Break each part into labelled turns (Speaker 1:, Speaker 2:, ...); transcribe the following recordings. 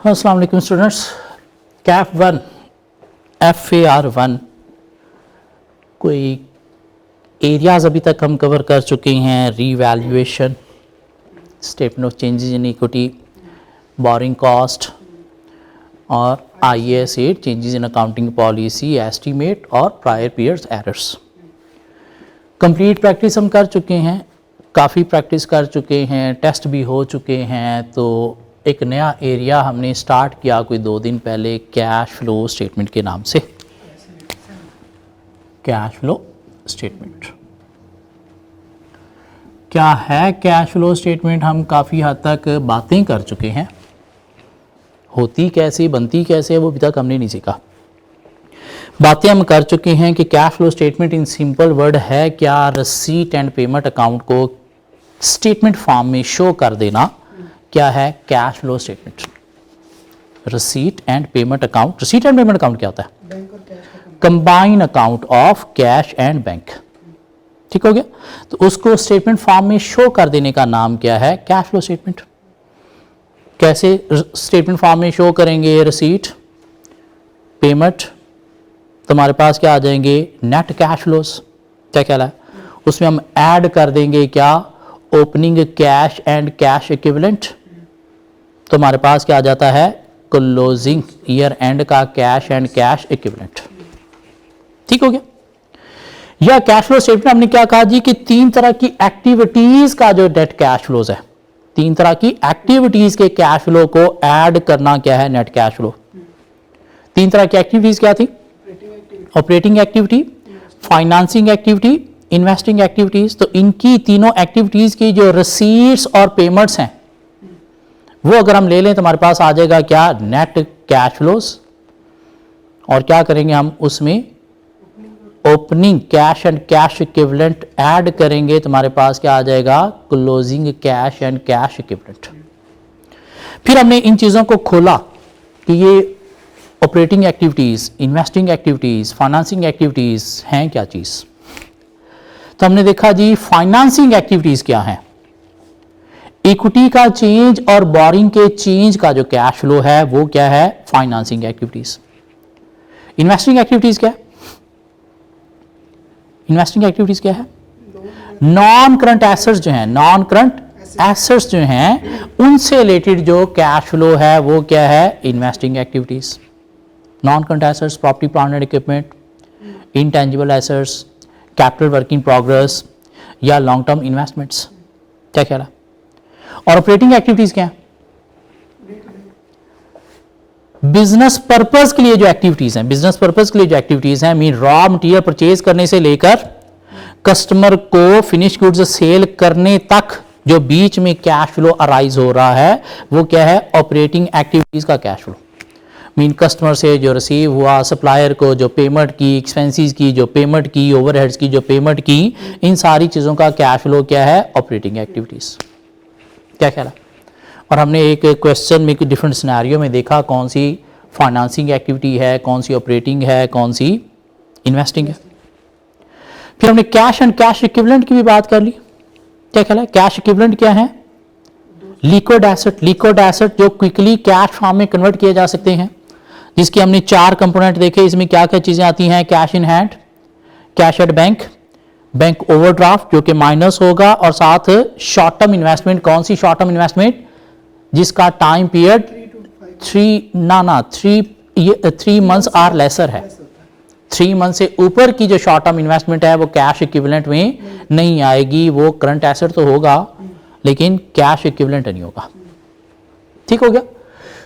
Speaker 1: अस्सलाम वालेकुम students. Kaif 1 FAR 1 कोई एरियाज़ अभी तक हम कवर कर चुके हैं। Revaluation, statement of changes in equity, borrowing cost और IAS 8 changes in accounting policy, estimate और prior periods errors. Complete practice हम कर चुके हैं, काफ़ी प्रैक्टिस कर चुके हैं, टेस्ट भी हो चुके हैं। तो एक नया एरिया हमने स्टार्ट किया कोई 2 दिन पहले, कैश फ्लो स्टेटमेंट के नाम से। कैश फ्लो स्टेटमेंट क्या है? कैश फ्लो स्टेटमेंट हम काफ़ी हद तक बातें कर चुके हैं, होती कैसे, बनती कैसे, वो अभी तक हमने नहीं सीखा। बातें हम कर चुके हैं कि cash flow statement in simple word है क्या? रसीट एंड पेमेंट अकाउंट को स्टेटमेंट फॉर्म में शो कर देना। क्या है cash flow statement? Receipt and payment account. Receipt and payment account क्या होता है? Combine account of cash and bank. ठीक हो गया? तो उसको स्टेटमेंट फॉर्म में शो कर देने का नाम क्या है? Cash flow statement. कैसे स्टेटमेंट फॉर्म में शो करेंगे? रसीट, पेमेंट, तुम्हारे पास क्या आ जाएंगे? Net cash flows. क्या कहलाए? उसमें हम ऐड कर देंगे क्या? Opening cash and cash equivalent. तुम्हारे पास क्या आ जाता है? क्लोजिंग ईयर एंड का कैश एंड कैश इक्विवेलेंट। ठीक हो गया? या कैश फ्लो स्टेटमेंट हमने क्या कहा जी कि 3 तरह की एक्टिविटीज का जो नेट कैश फ्लोज है, 3 तरह की एक्टिविटीज के कैश फ्लो को ऐड करना क्या है? Net cash flow. 3 तरह की एक्टिविटीज क्या थी? Operating activity, financing activity, investing activities. तो इनकी तीनों एक्टिविटीज की जो रसीट्स और पेमेंट्स हैं वो अगर हम ले लें तो हमारे पास आ जाएगा क्या? Net cash flows. और क्या करेंगे हम? उसमें opening cash and cash equivalent add करेंगे तो हमारे पास क्या आ जाएगा? Closing cash and cash equivalent. फिर हमने इन चीजों को खोला कि ये operating activities, investing activities, financing activities हैं क्या चीज। तो हमने देखा जी फाइनेंसिंग एक्टिविटीज क्या है? इक्विटी का चेंज और बोरिंग के चेंज का जो कैश फ्लो है वो क्या है? Financing activities. इन्वेस्टिंग एक्टिविटीज क्या है? इन्वेस्टिंग एक्टिविटीज क्या है? नॉन करंट एसेट्स जो हैं, नॉन करंट एसेट्स जो हैं उनसे रिलेटेड जो कैश फ्लो है वो क्या है? Investing activities. Non current assets, property, plant and equipment, intangible assets, capital work in progress या लॉन्ग टर्म इन्वेस्टमेंट्स। क्या ख्याल है? और ऑपरेटिंग एक्टिविटीज क्या है? बिजनेस पर्पस के लिए जो एक्टिविटीज हैं, बिजनेस पर्पस के लिए जो एक्टिविटीज हैं, मीन रॉ मटेरियल परचेज करने से लेकर कस्टमर को फिनिश गुड्स सेल करने तक जो बीच में कैश फ्लो अराइज हो रहा है वो क्या है? ऑपरेटिंग एक्टिविटीज का कैश फ्लो। मीन कस्टमर से जो रिसीव हुआ, सप्लायर को जो पेमेंट की, एक्सपेंसेस की जो पेमेंट की, ओवरहेड्स की जो पेमेंट की, इन सारी चीज़ों का कैश फ्लो क्या है? Operating activities. क्या ख्याल है? और हमने एक क्वेश्चन में डिफरेंट सिनेरियो में देखा कौन सी फाइनेंसिंग एक्टिविटी है, कौन सी ऑपरेटिंग है, कौन सी इन्वेस्टिंग है। फिर हमने कैश एंड कैश इक्विवेलेंट की भी बात कर ली। क्या ख्याल है? कैश इक्विवेलेंट क्या है? Liquid asset. लिक्विड एसेट जो क्विकली कैश फॉर्म में कन्वर्ट किए जा सकते हैं, जिसकी हमने 4 कंपोनेंट देखे। इसमें क्या क्या चीजें आती हैं? Cash in hand, cash at bank, bank overdraft जो कि माइनस होगा, और साथ शॉर्ट टर्म इन्वेस्टमेंट। कौन सी शॉर्ट टर्म इन्वेस्टमेंट? जिसका time period 3 months or lesser है। 3 मंथ से ऊपर की जो शॉर्ट टर्म इन्वेस्टमेंट है वो कैश इक्विवेलेंट में नहीं आएगी। वो करंट एसेट तो होगा लेकिन कैश इक्विवेलेंट नहीं होगा। ठीक हो गया?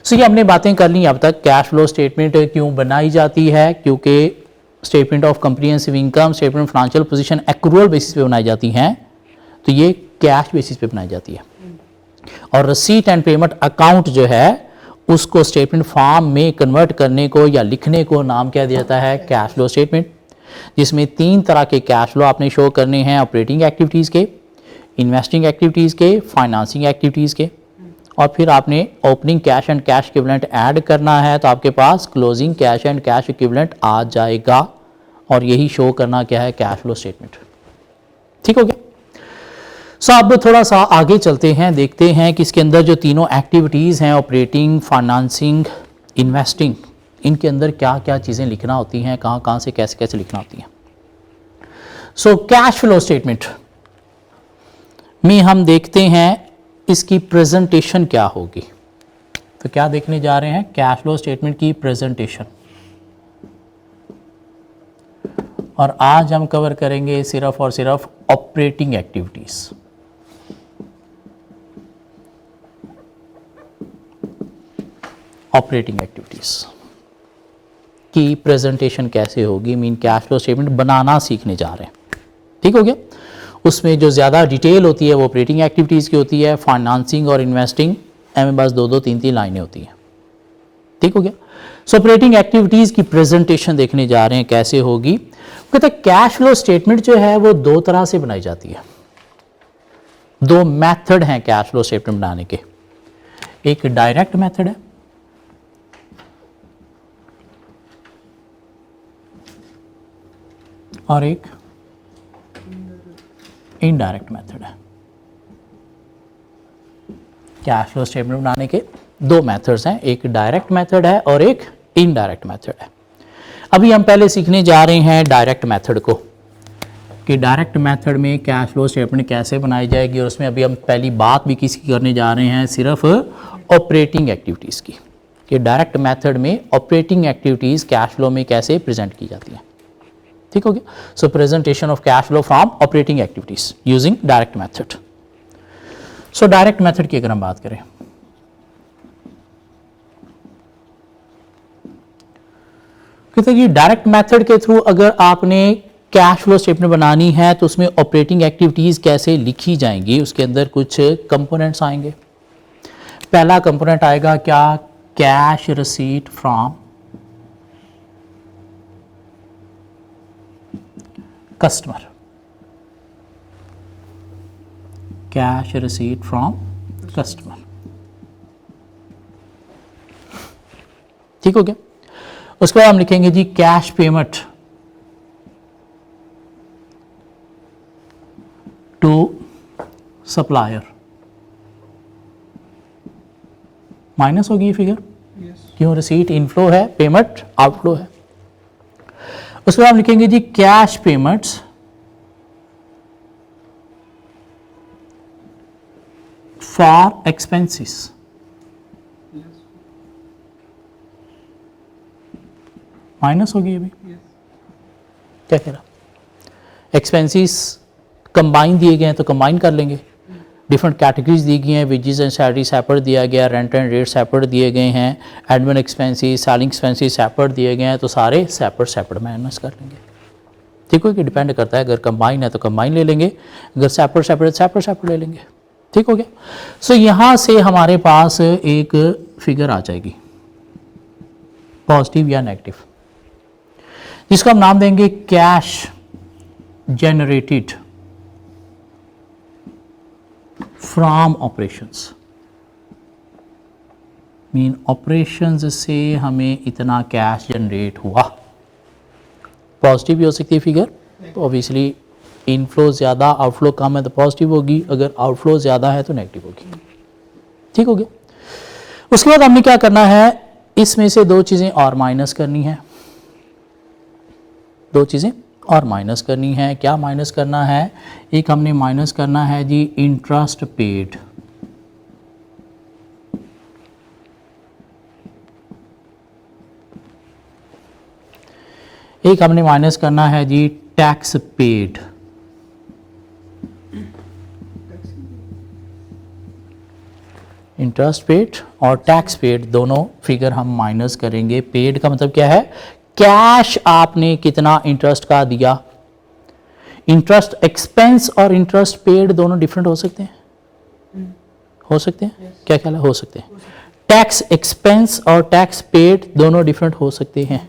Speaker 1: सो ये हमने बातें कर ली अब तक। कैश फ्लो स्टेटमेंट क्यों बनाई जाती है? क्योंकि statement of comprehensive income, statement of financial position accrual basis पे बनाई जाती हैं, तो ये कैश बेसिस पे बनाई जाती है। और रसीट एंड पेमेंट अकाउंट जो है उसको स्टेटमेंट फॉर्म में कन्वर्ट करने को या लिखने को नाम क्या दिया जाता है? Cash flow statement. जिसमें 3 तरह के कैश फ्लो आपने शो करने हैं, ऑपरेटिंग एक्टिविटीज़ के, इन्वेस्टिंग एक्टिविटीज़ के, फाइनेंसिंग एक्टिविटीज़ के। और फिर आपने opening cash and cash equivalent add करना है तो आपके पास closing cash and cash equivalent आ जाएगा। और यही शो करना क्या है? Cash flow statement. ठीक हो गया? अब थोड़ा सा आगे चलते हैं, देखते हैं कि इसके अंदर जो तीनों एक्टिविटीज़ हैं, ऑपरेटिंग, फाइनेंसिंग, इन्वेस्टिंग, इनके अंदर क्या क्या चीज़ें लिखना होती हैं, कहाँ कहाँ से कैसे कैसे लिखना होती हैं। कैश फ्लो स्टेटमेंट में हम देखते हैं इसकी प्रेजेंटेशन क्या होगी। तो क्या देखने जा रहे हैं, कैश फ्लो स्टेटमेंट की प्रेजेंटेशन। और आज हम कवर करेंगे सिर्फ और सिर्फ ऑपरेटिंग एक्टिविटीज। ऑपरेटिंग एक्टिविटीज की प्रेजेंटेशन कैसे होगी, मीन कैश फ्लो स्टेटमेंट बनाना सीखने जा रहे हैं। ठीक हो गया। उसमें जो ज़्यादा डिटेल होती है वो ऑपरेटिंग एक्टिविटीज़ की होती है, फाइनेंसिंग और इन्वेस्टिंग में बस दो तीन लाइनें होती हैं। ठीक हो गया। ऑपरेटिंग एक्टिविटीज़ की प्रेजेंटेशन देखने जा रहे हैं कैसे होगी। कहते हैं कैश फ्लो स्टेटमेंट जो है वो दो तरह से बनाई जाती है, दो मेथड हैं कैश फ्लो स्टेटमेंट बनाने के। एक डायरेक्ट मेथड है और एक इनडायरेक्ट मेथड है। कैश फ्लो स्टेटमेंट बनाने के दो मेथड्स हैं, एक डायरेक्ट मेथड है और एक इनडायरेक्ट मेथड है। अभी हम पहले सीखने जा रहे हैं डायरेक्ट मेथड को, कि डायरेक्ट मेथड में कैश फ्लो स्टेटमेंट कैसे बनाई जाएगी। और उसमें अभी हम पहली बात भी किसकी करने जा रहे हैं, सिर्फ ऑपरेटिंग एक्टिविटीज़ की, कि डायरेक्ट मेथड में ऑपरेटिंग एक्टिविटीज़ कैश फ्लो में कैसे प्रेजेंट की जाती हैं। ठीक हो गया। So presentation of cash flow from operating activities using direct method. So direct method की अगर हम बात करें, कहते हैं कि डायरेक्ट मेथड के थ्रू अगर आपने कैश फ्लो स्टेटमेंट बनानी है तो उसमें ऑपरेटिंग एक्टिविटीज कैसे लिखी जाएंगी, उसके अंदर कुछ कंपोनेंट्स आएंगे। पहला कंपोनेंट आएगा क्या, cash receipt from customer, cash receipt from customer. ठीक हो गया। उसके बाद हम लिखेंगे जी cash payment to supplier. Minus होगी ये फिगर, क्यों, रिसीट इनफ्लो है, पेमेंट आउटफ्लो है। उसके बाद हम लिखेंगे जी cash payments for expenses. Minus होगी ये भी, क्या कह रहा, एक्सपेंसेस कंबाइन दिए गए हैं तो कंबाइन कर लेंगे। डिफरेंट कैटेगरीज दी गई हैं, वेजेस एंड सैलरी सेपरेट दिया गया, रेंट एंड रेट सेपरेट दिए गए हैं, admin expenses, selling expenses separate दिए गए हैं, तो सारे सेपरेट माइनस कर लेंगे। ठीक है, कि डिपेंड करता है, अगर कंबाइन है तो कंबाइन ले लेंगे, अगर सेपरेट ले लेंगे। ठीक हो गया। सो यहाँ से हमारे पास एक फिगर आ जाएगी, पॉजिटिव या नेगेटिव, जिसको हम नाम देंगे cash generated from operations. Mean operations से हमें इतना कैश जनरेट हुआ। पॉजिटिव भी हो सकती है फिगर, तो ऑब्वियसली इनफ्लो ज़्यादा आउटफ्लो कम है तो पॉजिटिव होगी, अगर आउटफ्लो ज़्यादा है तो नेगेटिव होगी। ठीक हो गया। उसके बाद हमने क्या करना है, इसमें से दो चीज़ें और माइनस करनी है, दो चीज़ें और माइनस करनी है। क्या माइनस करना है, एक हमने माइनस करना है जी इंटरेस्ट पेड, एक हमने माइनस करना है जी टैक्स पेड। इंटरेस्ट पेड और टैक्स पेड दोनों फिगर हम माइनस करेंगे। पेड का मतलब क्या है, कैश आपने कितना इंटरेस्ट का दिया। इंटरेस्ट एक्सपेंस और इंटरेस्ट पेड दोनों डिफरेंट हो सकते हैं, हो सकते हैं, क्या ख्याल है, हो सकते हैं। टैक्स एक्सपेंस और टैक्स पेड दोनों डिफरेंट हो सकते हैं।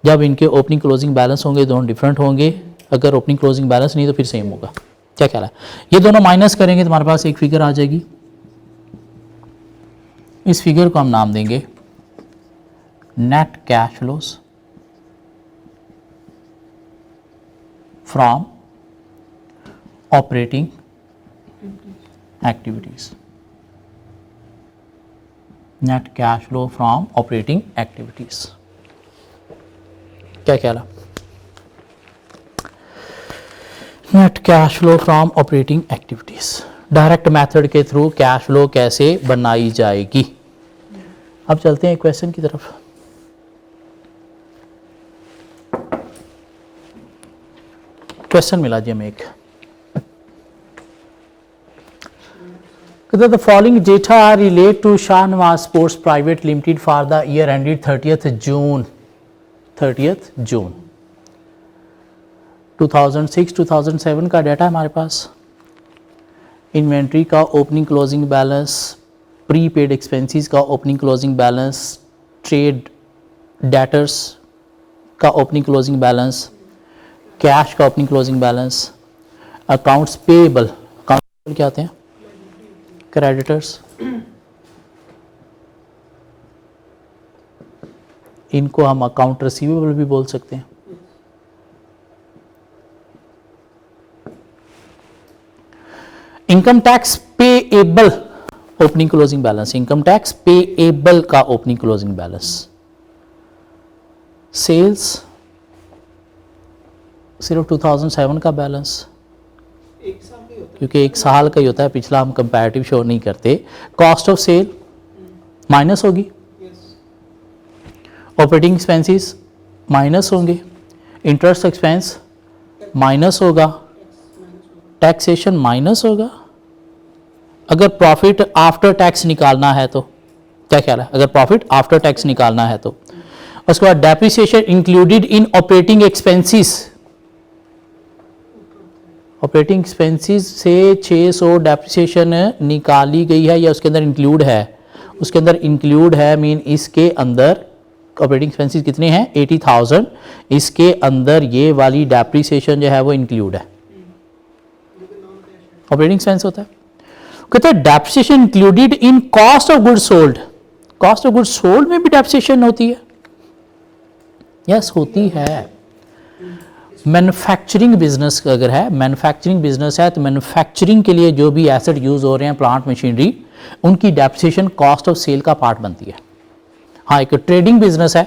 Speaker 1: जब इनके ओपनिंग क्लोजिंग बैलेंस होंगे दोनों डिफरेंट होंगे, अगर ओपनिंग क्लोजिंग बैलेंस नहीं तो फिर सेम होगा। क्या ख्याल है, ये दोनों माइनस करेंगे तो हमारे पास एक फिगर आ जाएगी। इस फिगर को हम नाम देंगे net cash flows from operating activities, net cash flow from operating activities. क्या कह रहा, net cash flow from operating activities, direct method के थ्रू कैश फ्लो कैसे बनाई जाएगी। अब चलते हैं क्वेश्चन की तरफ। क्वेश्चन मिला जी हमें एक, the following data relate to Shahnawaz sports private limited for the year ended 30th June 2006-2007 का डाटा हमारे पास। इन्वेंट्री का opening closing balance, prepaid expenses का opening closing balance, trade debtors का ओपनिंग क्लोजिंग बैलेंस, कैश का opening closing balance, accounts payable, accounts क्या आते हैं, क्रेडिटर्स, इनको हम अकाउंट रिसीवेबल भी बोल सकते हैं। Income tax payable opening closing balance, income tax payable का ओपनिंग क्लोजिंग बैलेंस, सेल्स सिर्फ 2007 का बैलेंस, क्योंकि एक साल का ही होता है, पिछला हम कंपैरेटिव शो नहीं करते। कॉस्ट ऑफ सेल माइनस होगी, ऑपरेटिंग एक्सपेंसेस माइनस होंगे, इंटरेस्ट एक्सपेंस माइनस होगा, टैक्सेशन माइनस होगा। अगर प्रॉफिट आफ्टर टैक्स निकालना है तो क्या ख्याल है, अगर प्रॉफिट आफ्टर टैक्स निकालना है तो। उसके बाद depreciation included in operating expenses, operating expenses से 600 डेप्रिसिएशन निकाली गई है या उसके अंदर इंक्लूड है, उसके अंदर इंक्लूड है, मीन इसके अंदर ऑपरेटिंग एक्सपेंसेस कितने हैं 80,000, इसके अंदर ये वाली डेप्रिसिएशन जो है वो इंक्लूड है, ऑपरेटिंग एक्सपेंस होता है। कहते हैं depreciation included in cost of goods sold, cost of goods sold में भी डेप्रिसिएशन होती है, यस होती है। मैन्युफैक्चरिंग बिजनेस अगर है, मैन्युफैक्चरिंग बिजनेस है तो मैन्युफैक्चरिंग के लिए जो भी एसेट यूज हो रहे हैं, प्लांट मशीनरी, उनकी डेप्रिसिएशन कॉस्ट ऑफ सेल का पार्ट बनती है। हाँ, एक ट्रेडिंग बिजनेस है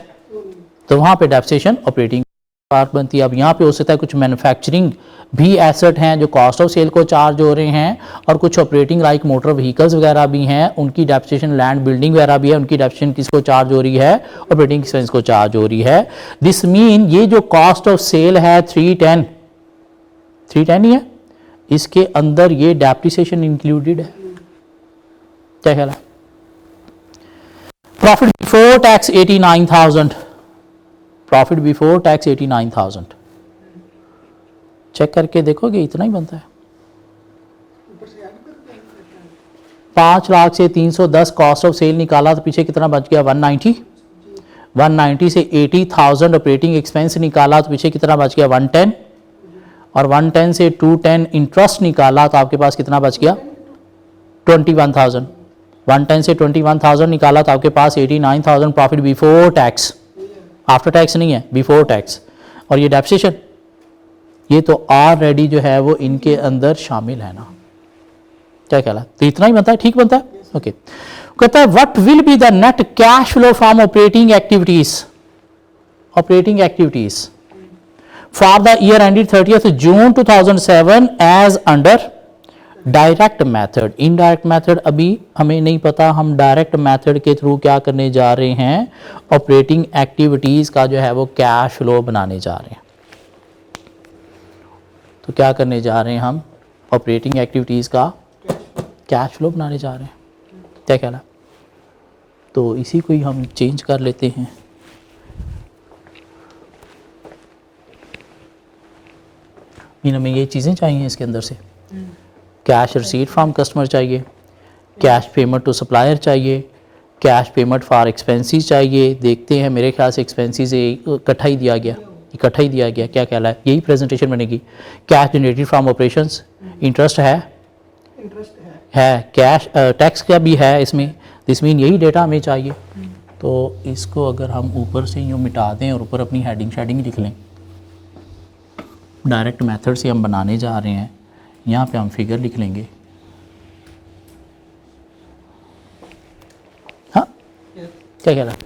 Speaker 1: तो वहाँ पे डेप्रिसिएशन ऑपरेटिंग पार्ट बनती है। अब यहाँ पे हो सकता है कुछ मैन्युफैक्चरिंग भी एसेट हैं जो कॉस्ट ऑफ सेल को चार्ज हो रहे हैं, और कुछ ऑपरेटिंग लाइक मोटर व्हीकल्स वगैरह भी हैं, उनकी डेप्रिसिएशन, लैंड बिल्डिंग वगैरह भी है, उनकी डेप्रिसिएशन किसको चार्ज हो रही है, ऑपरेटिंग एक्सपेंस को चार्ज हो रही है। दिस मीन ये जो कॉस्ट ऑफ सेल है 310 ही है, इसके अंदर ये डेप्रिसिएशन इंक्लूडेड है। क्या ख्याल है, profit before tax 89,000, profit before tax 89,000, check करके देखोगे इतना ही बनता है। 5 लाख से 310 कॉस्ट ऑफ सेल निकाला तो पीछे कितना बच गया 190, 190 से 80,000 ऑपरेटिंग एक्सपेंस निकाला तो पीछे कितना बच गया 110, और 110 से 210 इंटरेस्ट निकाला तो आपके पास कितना बच गया 21,000, 110 से 21,000 निकाला तो आपके पास 89,000 profit before tax, after tax नहीं है, बिफोर टैक्स। और ये डेप्रिसिएशन ये तो ऑलरेडी जो है वो इनके अंदर शामिल है ना। क्या कहला, तो इतना ही बनता है, ठीक बनता है, ओके। कहता है what will be the net cash flow from operating activities, operating activities for the year ended 30th June 2007 as under direct method. Indirect method अभी हमें नहीं पता, हम डायरेक्ट मेथड के थ्रू क्या करने जा रहे हैं, ऑपरेटिंग एक्टिविटीज का जो है वो कैश फ्लो बनाने जा रहे हैं। तो क्या करने जा रहे हैं हम, ऑपरेटिंग एक्टिविटीज का कैश फ्लो बनाने जा रहे हैं। क्या कहना, तो इसी को ही हम चेंज कर लेते हैं। हमें ये चीज़ें चाहिए इसके अंदर से, कैश रिसीट फ्रॉम कस्टमर चाहिए, कैश पेमेंट टू सप्लायर चाहिए, कैश पेमेंट फॉर एक्सपेंसेस चाहिए। देखते हैं, मेरे ख्याल से एक्सपेंसेस इकट्ठा ही दिया गया, इकट्ठा ही दिया गया। क्या कहला है, यही प्रेजेंटेशन बनेगी। Cash generated from operations, interest है, कैश टैक्स का भी है इसमें, इसमें यही डेटा हमें चाहिए। तो इसको अगर हम ऊपर से यूँ मिटा दें और ऊपर अपनी हेडिंग शेडिंग लिख लें, डायरेक्ट मेथड से हम बनाने जा रहे हैं, यहाँ पे हम फिगर लिख लेंगे क्या कह रहा है?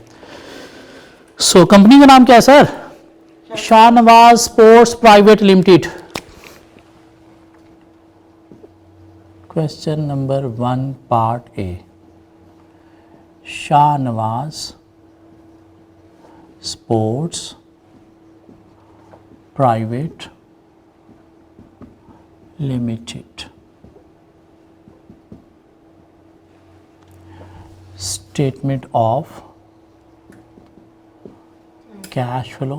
Speaker 1: सो कंपनी का नाम क्या है sir? Shahnawaz sports private limited. Question number 1 part A, Shahnawaz sports private limited. Statement of cash flow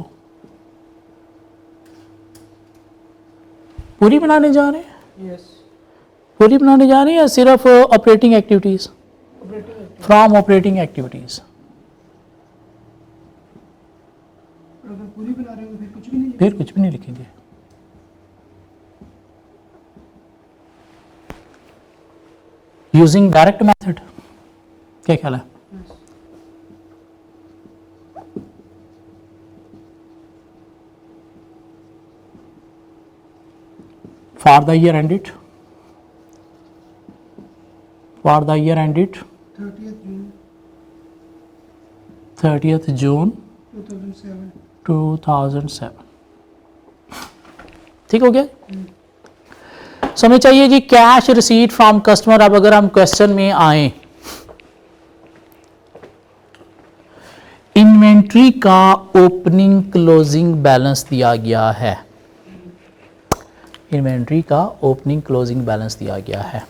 Speaker 1: पूरी बनाने जा रहे हैं?
Speaker 2: यस,
Speaker 1: पूरी बनाने जा रहे हैं या सिर्फ operating activities? From operating activities.
Speaker 2: अगर पूरी बना रहे हो फिर कुछ भी नहीं
Speaker 1: फिर कुछ भी नहीं लिखेंगे। यूजिंग डायरेक्ट मेथड, क्या ख्याल है? For the year ended, for the year ended 30th June 2007। ठीक हो गया? समय चाहिए जी कैश रिसीट फ्रॉम कस्टमर। अब अगर हम क्वेश्चन में आए, इन्वेंट्री का ओपनिंग क्लोजिंग बैलेंस दिया गया है। इन्वेंट्री का ओपनिंग क्लोजिंग बैलेंस दिया गया है।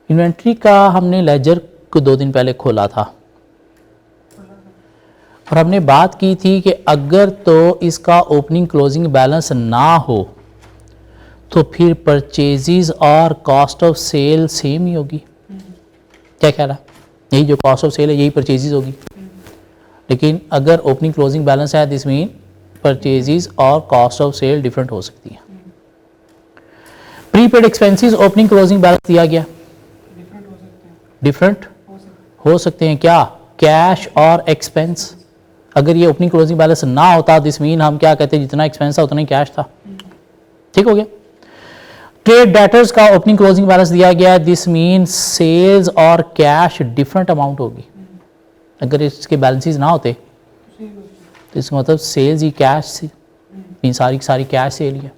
Speaker 1: इन्वेंट्री का हमने लेजर को 2 दिन पहले खोला था और हमने बात की थी कि अगर तो इसका ओपनिंग क्लोजिंग बैलेंस ना हो तो फिर परचेजेस और कॉस्ट ऑफ सेल सेम ही होगी। क्या कह रहा? यही जो कॉस्ट ऑफ सेल है यही परचेजेस होगी। लेकिन अगर ओपनिंग क्लोजिंग बैलेंस है दिस मीन परचेजेस और कॉस्ट ऑफ सेल डिफरेंट हो सकती है। Prepaid expenses opening closing balance दिया गया, डिफरेंट हो सकते हैं। क्या? कैश और एक्सपेंस। अगर ये ओपनिंग क्लोजिंग बैलेंस ना होता दिस मीन हम क्या कहते हैं, जितना एक्सपेंस था उतना ही कैश था। ठीक हो गया? ट्रेड डेटर्स का ओपनिंग क्लोजिंग बैलेंस दिया गया, दिस मीन सेल्स और कैश डिफरेंट अमाउंट होगी। अगर इसके बैलेंसेस ना होते तो इसका मतलब सेल्स ही कैश थी, इन सारी की सारी कैश सेल ही है।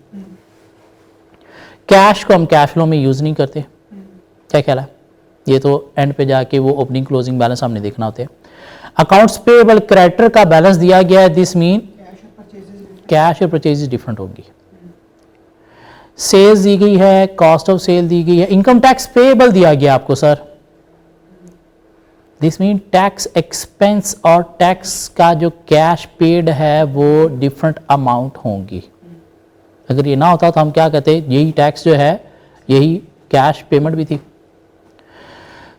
Speaker 1: कैश को हम कैश फ्लो में यूज नहीं करते। क्या कह रहा है? ये तो एंड पे जाके वो ओपनिंग क्लोजिंग बैलेंस हमने देखना होते हैं। अकाउंट्स पेएबल क्रेडिटर का बैलेंस दिया गया है, दिस मीन कैश और परचेजेस डिफरेंट होंगी। सेल्स दी गई है, कॉस्ट ऑफ सेल दी गई है। इनकम टैक्स पेएबल दिया गया आपको sir, this mean tax expense और टैक्स का जो कैश पेड है वो डिफरेंट अमाउंट होंगी। अगर ये ना होता तो हम क्या कहते, यही टैक्स जो है यही कैश पेमेंट भी थी।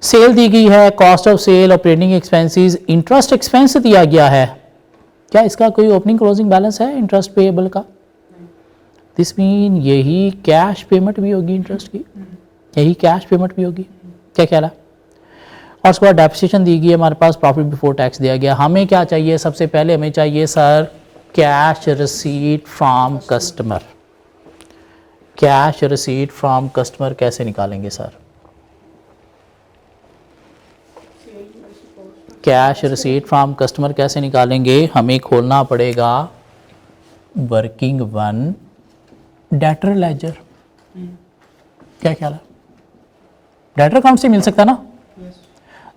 Speaker 1: सेल दी गई है, cost of sale, operating expenses, interest expense दिया गया है। क्या इसका कोई ओपनिंग क्लोजिंग बैलेंस है इंटरेस्ट पेएबल का? दिस मीन यही कैश पेमेंट भी होगी, इंटरेस्ट की यही कैश पेमेंट भी होगी। क्या कह रहा? और उसके बाद डेप्रिसिएशन दी गई है हमारे पास, प्रॉफिट बिफोर टैक्स दिया गया। हमें क्या चाहिए? सबसे पहले हमें चाहिए sir cash receipt from customer. Cash receipt from customer कैसे निकालेंगे sir? Cash receipt from customer कैसे निकालेंगे? हमें खोलना पड़ेगा वर्किंग वन डेटर लेजर। क्या ख्याल है? डेटर अकाउंट से मिल सकता है ना?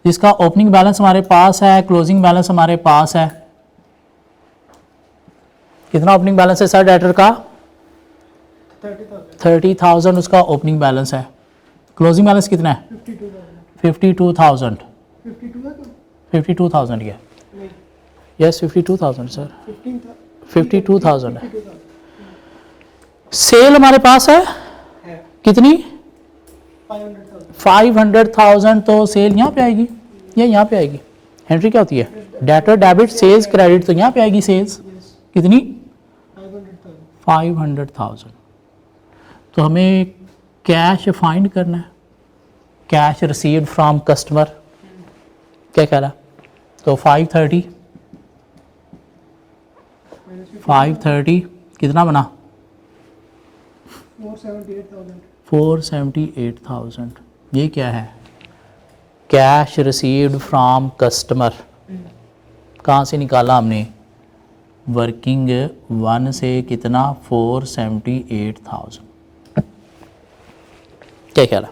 Speaker 1: जिसका ओपनिंग बैलेंस हमारे पास है, क्लोजिंग बैलेंस हमारे पास है। कितना ओपनिंग बैलेंस है सर डेटर का? 30,000 उसका ओपनिंग बैलेंस है। क्लोजिंग बैलेंस कितना है? 52,000। 52,000 क्या? यस 52,000 सर, 52,000 है। सेल हमारे पास है कितनी? 500,000। तो सेल यहाँ पे आएगी या यहाँ पे आएगी? एंट्री क्या होती है? डेटर डेबिट सेल्स क्रेडिट, तो यहाँ पे आएगी सेल्स कितनी? 500,000। तो हमें कैश फाइंड करना है, कैश रिसीव्ड फ्रॉम कस्टमर। क्या कह रहा? तो 530 कितना बना? 478,000। ये क्या है? कैश रिसीव्ड फ्रॉम कस्टमर, कहाँ से निकाला हमने, वर्किंग 1 से कितना 478,000। क्या ख्याल है,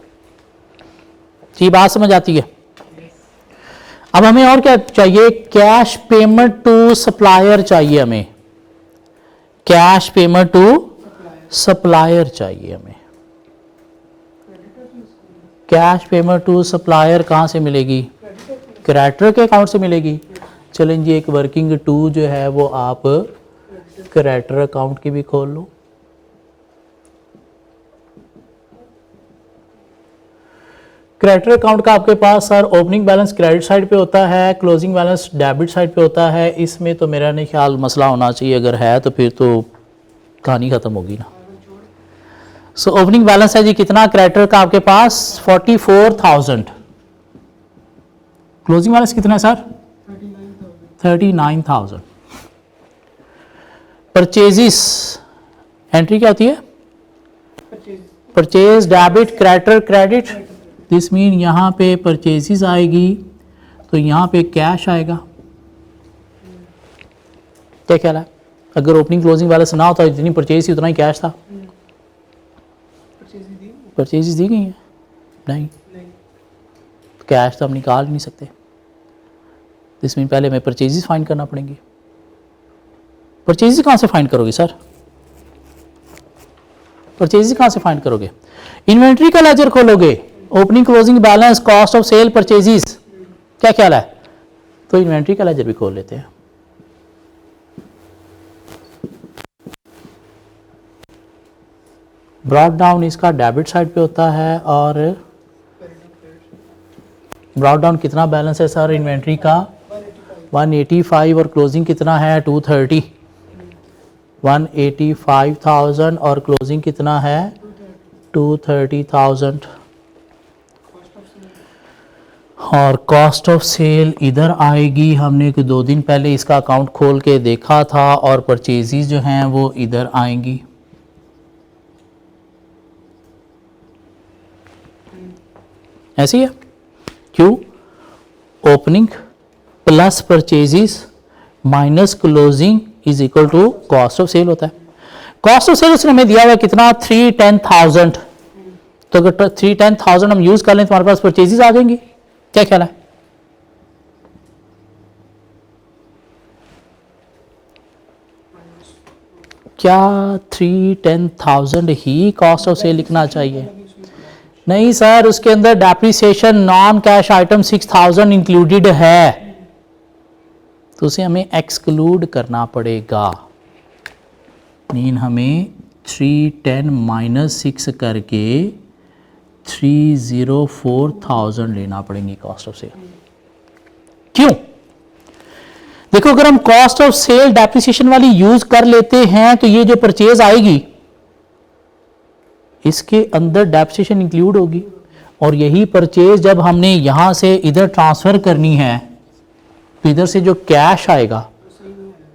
Speaker 1: ये बात समझ आती है। अब हमें और क्या चाहिए, कैश पेमेंट टू सप्लायर चाहिए, हमें कैश पेमेंट टू सप्लायर चाहिए हमें। कैश पेमेंट टू सप्लायर कहाँ से मिलेगी, क्रेडिटर के अकाउंट से मिलेगी। चलें जी, एक वर्किंग 2 जो है वो आप क्रेडिटर अकाउंट की भी खोल लो। क्रेडिटर अकाउंट का आपके पास sir opening balance credit side पे होता है, क्लोजिंग बैलेंस डेबिट साइड पे होता है। इसमें तो मेरा नहीं ख्याल मसला होना चाहिए, अगर है तो फिर तो कहानी ख़त्म होगी ना। सो ओपनिंग बैलेंस है जी कितना क्रेडिटर का आपके पास 44,000। क्लोजिंग बैलेंस कितना है सर 39,000। परचेजिस एंट्री क्या होती है, purchase debit creditor credit, this mean यहाँ पे परचेजिस आएगी तो यहाँ पे कैश आएगा। क्या ख्याल है, अगर ओपनिंग क्लोजिंग बैलेंस ना होता जितनी परचेज थी उतना ही कैश था। परचेजिस दी गई हैं नहीं, तो कैश तो हम निकाल नहीं सकते। इसमें पहले हमें परचेजिस फाइंड करना पड़ेंगे। परचेजिस कहाँ से फाइंड करोगे सर, परचेजिस कहाँ से फाइंड करोगे, इन्वेंट्री का लेजर खोलोगे, opening closing balance cost of sale purchases. क्या ख्याल है, तो इन्वेंट्री का लेजर भी खोल लेते हैं। ब्रॉड डाउन इसका डेबिट साइड पे होता है, और ब्रॉड डाउन कितना बैलेंस है सर इन्वेंट्री का 185, और क्लोजिंग कितना है 230, 185,000 और क्लोजिंग कितना है 230,000। और कॉस्ट ऑफ सेल इधर आएगी, हमने 2 दिन पहले इसका अकाउंट खोल के देखा था, और परचेजिस जो हैं वो इधर आएंगी। ऐसी है, क्यों, opening plus purchases minus closing is equal to cost of sale होता है। कॉस्ट ऑफ सेल उसने हमें दिया हुआ है कितना 310,000, तो अगर 310,000 हम यूज कर लें तो हमारे पास परचेजिस आ जाएंगी। क्या ख्याल है, क्या 310,000 ही कॉस्ट ऑफ सेल लिखना चाहिए, नहीं सर, उसके अंदर depreciation non cash item 6,000 included है, तो उसे हमें एक्सक्लूड करना पड़ेगा। मीन हमें 310 माइनस 6 करके 304,000 लेना पड़ेंगी कॉस्ट ऑफ सेल। क्यों, देखो अगर हम कॉस्ट ऑफ सेल डेप्रिसिएशन वाली यूज कर लेते हैं तो ये जो परचेज आएगी इसके अंदर डेप्रिसिएशन इंक्लूड होगी, और यही परचेज जब हमने यहां से इधर ट्रांसफर करनी है तो इधर से जो कैश आएगा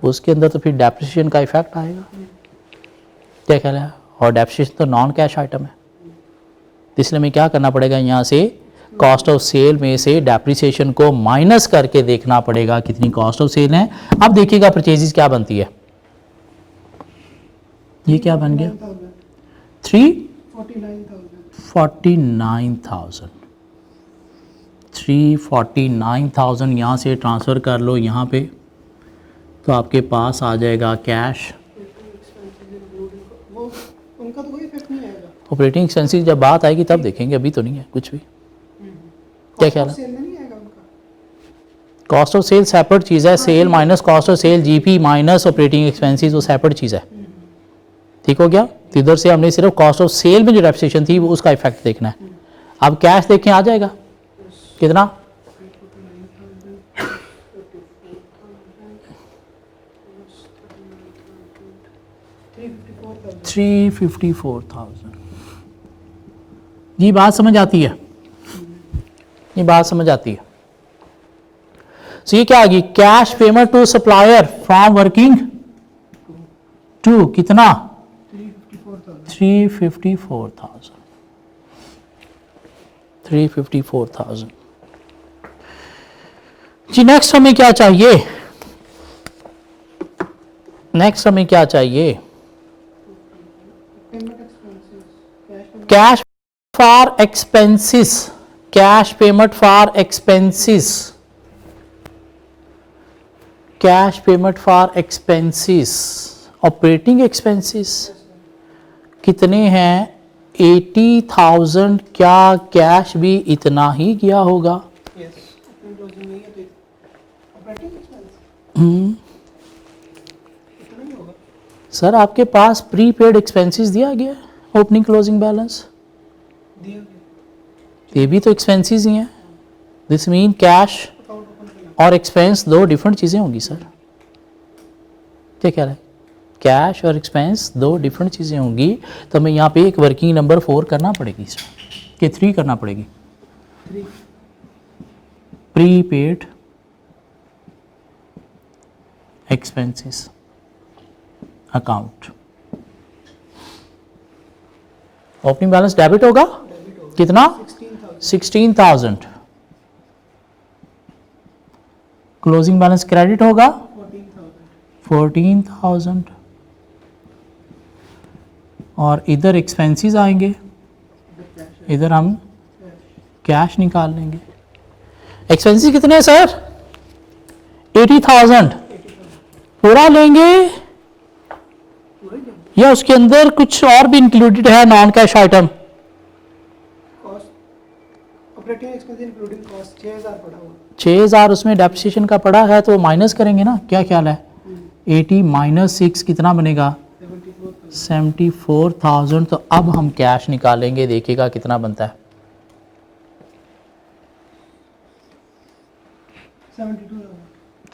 Speaker 1: उसके अंदर तो फिर डेप्रिसिएशन का इफेक्ट आएगा। क्या ख्याल है, और डेप्रिसिएशन तो नॉन कैश आइटम है, इसलिए हमें क्या करना पड़ेगा, यहाँ से कॉस्ट ऑफ सेल में से डेप्रिसिएशन को माइनस करके देखना पड़ेगा कितनी कॉस्ट ऑफ सेल है। अब देखिएगा परचेजिस क्या बनती है, ये क्या बन गया 349,000। 349,000 यहाँ से ट्रांसफ़र कर लो यहाँ पे, तो आपके पास आ जाएगा कैश।
Speaker 2: उनका तो कोई इफेक्ट नहीं आएगा,
Speaker 1: ऑपरेटिंग एक्सपेंसेस जब बात आएगी तब देखेंगे, अभी तो नहीं है कुछ भी। क्या ख्याल है,
Speaker 2: सेल में नहीं आएगा उनका,
Speaker 1: कॉस्ट ऑफ सेल सेपरेट चीज़ है, sale minus cost of sale GP minus operating expenses वो सेपरेट चीज़ है। ठीक हो गया, तो इधर से हमने सिर्फ कॉस्ट ऑफ सेल में जो डेप्रिसिएशन थी वो उसका इफेक्ट देखना है। अब कैश देखें आ जाएगा कितना 354,000। ये बात समझ आती है, ये बात समझ आती है। सो ये क्या आ गई, cash payment to supplier from working to कितना 354,000। जी नेक्स्ट हमें क्या चाहिए? नेक्स्ट हमें क्या चाहिए?
Speaker 2: Payment expenses,
Speaker 1: cash for expenses, cash payment for expenses, cash payment for expenses. Operating expenses कितने हैं? 80,000। क्या कैश भी इतना ही गया होगा?
Speaker 2: यस, अपनी क्लोजिंग नहीं है तो ऑपरेटिंग एक्सपेंस इतना ही होगा।
Speaker 1: सर आपके पास प्रीपेड एक्सपेंसेस दिया गया है ओपनिंग क्लोजिंग बैलेंस,
Speaker 2: दिया गया
Speaker 1: ये भी तो एक्सपेंसेस ही हैं। This mean cash
Speaker 2: account open करना।
Speaker 1: और एक्सपेंस दो डिफरेंट चीज़ें होंगी सर। क्या कह रहा है? कैश और एक्सपेंस दो डिफरेंट चीज़ें होंगी, तो हमें यहाँ पे एक वर्किंग नंबर 4 करना पड़ेगी इसमें कि 3 करना पड़ेगी।
Speaker 2: 3
Speaker 1: prepaid expenses account. Opening balance debit होगा
Speaker 2: डेबिट होगा
Speaker 1: कितना?
Speaker 2: 16,000
Speaker 1: 16,000। क्लोजिंग बैलेंस क्रेडिट होगा
Speaker 2: 14,000
Speaker 1: 14,000। और इधर एक्सपेंसेस आएंगे,
Speaker 2: कैश
Speaker 1: इधर हम
Speaker 2: कैश
Speaker 1: कैश निकाल लेंगे। एक्सपेंसेस कितने हैं सर? 80,000 पूरा लेंगे
Speaker 2: पूरा ही
Speaker 1: या उसके अंदर कुछ और भी इंक्लूडेड है non cash item?
Speaker 2: Cost operating expense including cost 6,000 पड़ा हुआ
Speaker 1: 6,000 उसमें डेप्रिसिएशन का पड़ा है तो माइनस करेंगे ना, क्या ख्याल है? 80 माइनस 6 कितना बनेगा?
Speaker 2: 74,000
Speaker 1: 74,000। तो अब हम कैश निकालेंगे, देखिएगा कितना बनता है।
Speaker 2: 72,000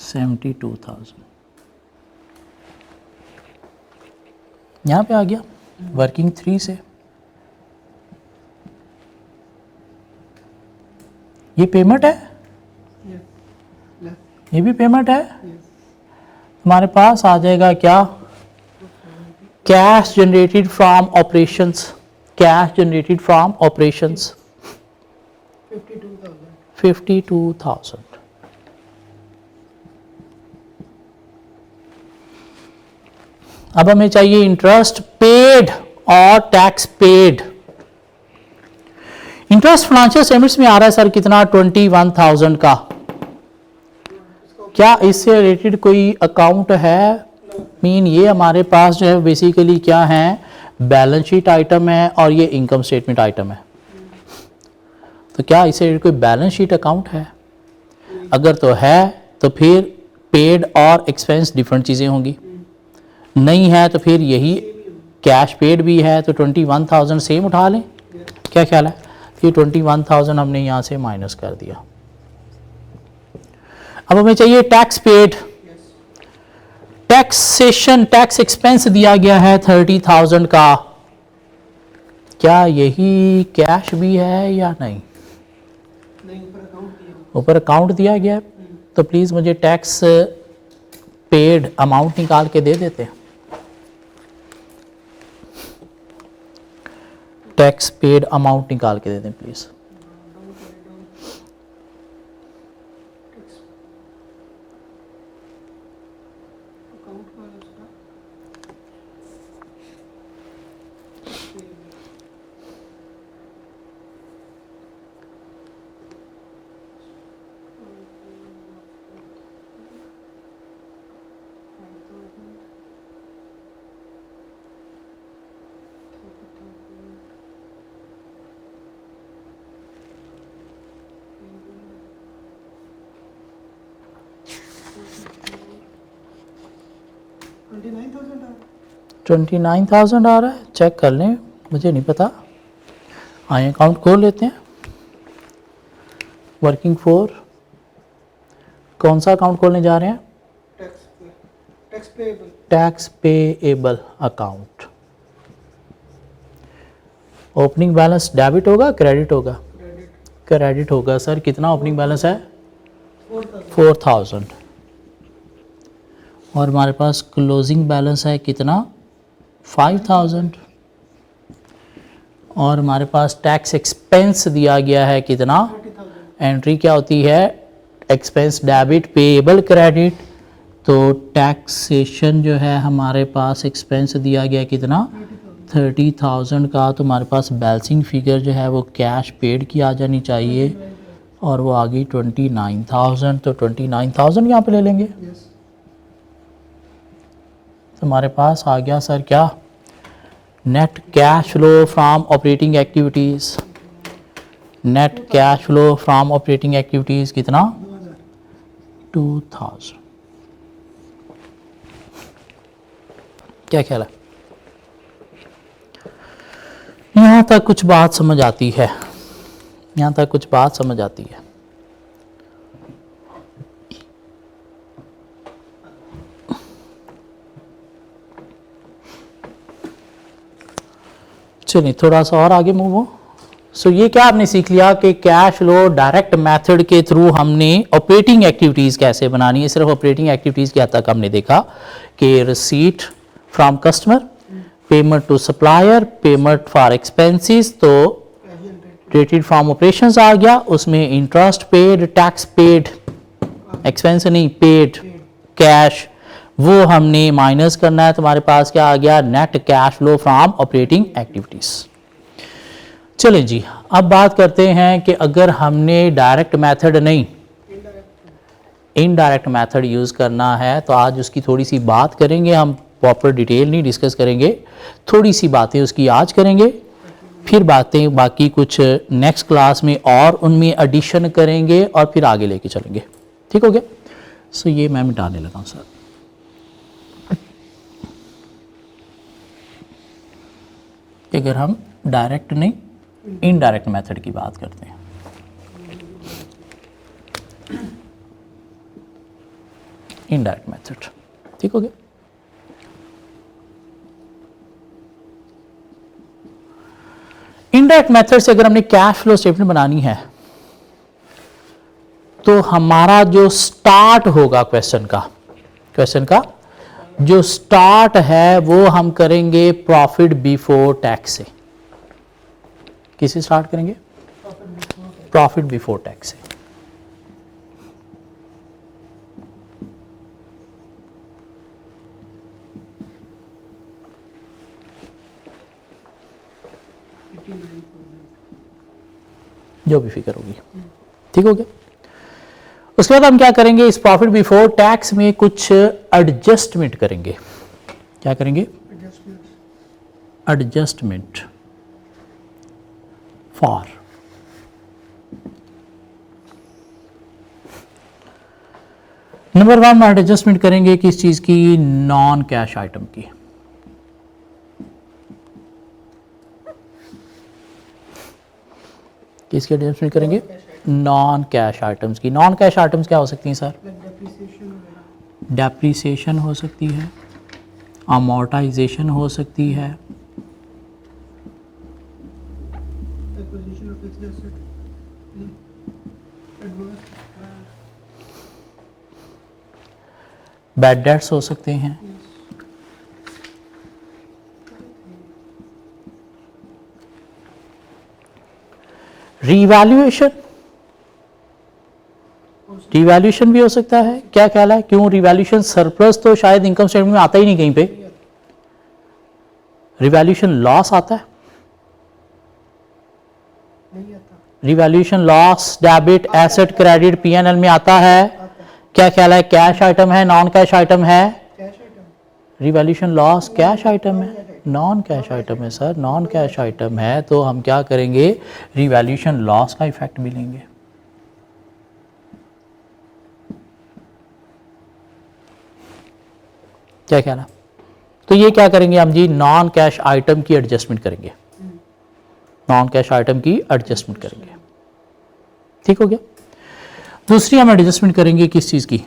Speaker 1: 72,000 यहाँ पे आ गया वर्किंग 3 से। ये पेमेंट है,
Speaker 2: यस लेस
Speaker 1: ये भी पेमेंट है।
Speaker 2: यस
Speaker 1: हमारे पास आ जाएगा क्या? Cash generated from operations, cash generated from operations
Speaker 2: 52,000
Speaker 1: 52,000। अब हमें चाहिए इंटरेस्ट पेड और tax paid. Interest financial statements में आ रहा है सर कितना? 21,000 का। क्या इससे रिलेटेड कोई अकाउंट है? मीन ये हमारे पास जो है बेसिकली क्या है, बैलेंस शीट आइटम है और ये इनकम स्टेटमेंट आइटम है। तो क्या इससे रिलेटेड कोई बैलेंस शीट अकाउंट है? अगर तो है तो फिर पेड और एक्सपेंस डिफरेंट चीज़ें होंगी, नहीं है तो फिर यही कैश पेड भी है तो 21,000 सेम उठा लें। क्या ख्याल है? ये 21,000 हमने यहाँ से माइनस कर दिया। अब हमें चाहिए tax paid. Taxation tax expense दिया गया है 30,000 का। क्या यही कैश भी है या नहीं?
Speaker 2: नहीं, ऊपर अकाउंट दिया
Speaker 1: ऊपर अकाउंट दिया गया है, तो प्लीज़ मुझे टैक्स पेड अमाउंट निकाल के दे देते हैं। टैक्स पेड अमाउंट निकाल के दे दें प्लीज़।
Speaker 2: अकाउंट का उसका $29,000
Speaker 1: 29,000 आ रहा है, चेक कर लें, मुझे नहीं पता। आए अकाउंट खोल लेते हैं। वर्किंग 4 कौन सा अकाउंट खोलने जा रहे हैं?
Speaker 2: Tax payable
Speaker 1: tax payable account. Opening balance debit होगा क्रेडिट होगा?
Speaker 2: क्रेडिट
Speaker 1: क्रेडिट होगा सर। कितना ओपनिंग बैलेंस है?
Speaker 2: 4,000
Speaker 1: 4,000। और हमारे पास क्लोजिंग बैलेंस है कितना? 5,000। और हमारे पास टैक्स एक्सपेंस दिया गया है कितना?
Speaker 2: 30,000
Speaker 1: एंट्री क्या होती है? Expense debit, payable credit. तो टैक्सेशन जो है हमारे पास एक्सपेंस दिया गया कितना 30,000 का, तो हमारे पास बैलेंसिंग फिगर जो है वो कैश पेड की आ जानी चाहिए और वो आ गई 29,000। तो 29,000 यहाँ पे ले लेंगे।
Speaker 2: यस
Speaker 1: तो हमारे पास आ गया सर क्या, net cash flow from operating activities. Net cash flow from operating activities कितना 2000। क्या ख्याल है, यहाँ तक कुछ बात समझ आती है? यहाँ तक कुछ बात समझ आती है? चलिए थोड़ा सा और आगे मूव हो। सो ये क्या आपने सीख लिया कि कैश फ्लो डायरेक्ट मेथड के थ्रू हमने ऑपरेटिंग एक्टिविटीज़ कैसे बनानी है। सिर्फ ऑपरेटिंग एक्टिविटीज़ के हद तक हमने देखा कि receipt from customer, payment to supplier, payment for expenses, तो क्रेडिट फ्रॉम ऑपरेशंस आ गया, उसमें interest paid, tax paid, expense नहीं पेड, कैश वो हमने माइनस करना है। तुम्हारे पास क्या आ गया, net cash flow from operating activities. चलें जी, अब बात करते हैं कि अगर हमने डायरेक्ट मेथड नहीं इनडायरेक्ट मेथड यूज़ करना है तो आज उसकी थोड़ी सी बात करेंगे हम, प्रॉपर डिटेल नहीं डिस्कस करेंगे, थोड़ी सी बातें उसकी आज करेंगे, फिर बातें बाकी कुछ नेक्स्ट क्लास में और उनमें एडिशन करेंगे और फिर आगे लेके चलेंगे। ठीक हो गया? सो ये मैं मिटाने लगा हूँ सर। अगर हम डायरेक्ट नहीं इनडायरेक्ट मेथड की बात करते हैं, इनडायरेक्ट मेथड, ठीक हो गया? इनडायरेक्ट मेथड से अगर हमने कैश फ्लो स्टेटमेंट बनानी है तो हमारा जो स्टार्ट होगा क्वेश्चन का जो स्टार्ट है वो हम करेंगे प्रॉफिट बिफोर टैक्स से। किससे स्टार्ट करेंगे? प्रॉफिट बिफोर टैक्स से। जो भी फिगर होगी, ठीक हो गया? उसके बाद हम क्या करेंगे, इस प्रॉफिट बिफोर टैक्स में कुछ एडजस्टमेंट करेंगे। क्या करेंगे? एडजस्टमेंट फॉर नंबर 1 में एडजस्टमेंट करेंगे किस चीज की? नॉन कैश आइटम की। किसकी एडजस्टमेंट करेंगे? नॉन कैश आइटम्स की। नॉन कैश आइटम्स क्या हो सकती हैं सर? डेप्रिसिएशन हो सकती है, अमोर्टाइजेशन हो सकती है, बैड डेट्स हो सकते हैं, रीवैल्यूएशन भी हो सकता है। क्या ख्याल है, क्यों रिवैल्यूएशन? सरप्लस तो शायद इनकम स्टेटमेंट में आता ही नहीं कहीं पे, रिवैल्यूएशन लॉस आता है। Revaluation loss debit asset credit PNL में आता है। क्या ख्याल है, कैश आइटम है नॉन कैश आइटम है? रिवैल्यूएशन लॉस कैश आइटम है, नॉन कैश आइटम है सर, नॉन कैश आइटम है। तो हम क्या करेंगे, रिवैल्यूएशन लॉस का इफेक्ट भी लेंगे। क्या ख्याल है? तो ये क्या करेंगे हम जी, नॉन कैश आइटम की एडजस्टमेंट करेंगे, नॉन कैश आइटम की एडजस्टमेंट करेंगे। ठीक हो गया? दूसरी हम एडजस्टमेंट करेंगे किस चीज की?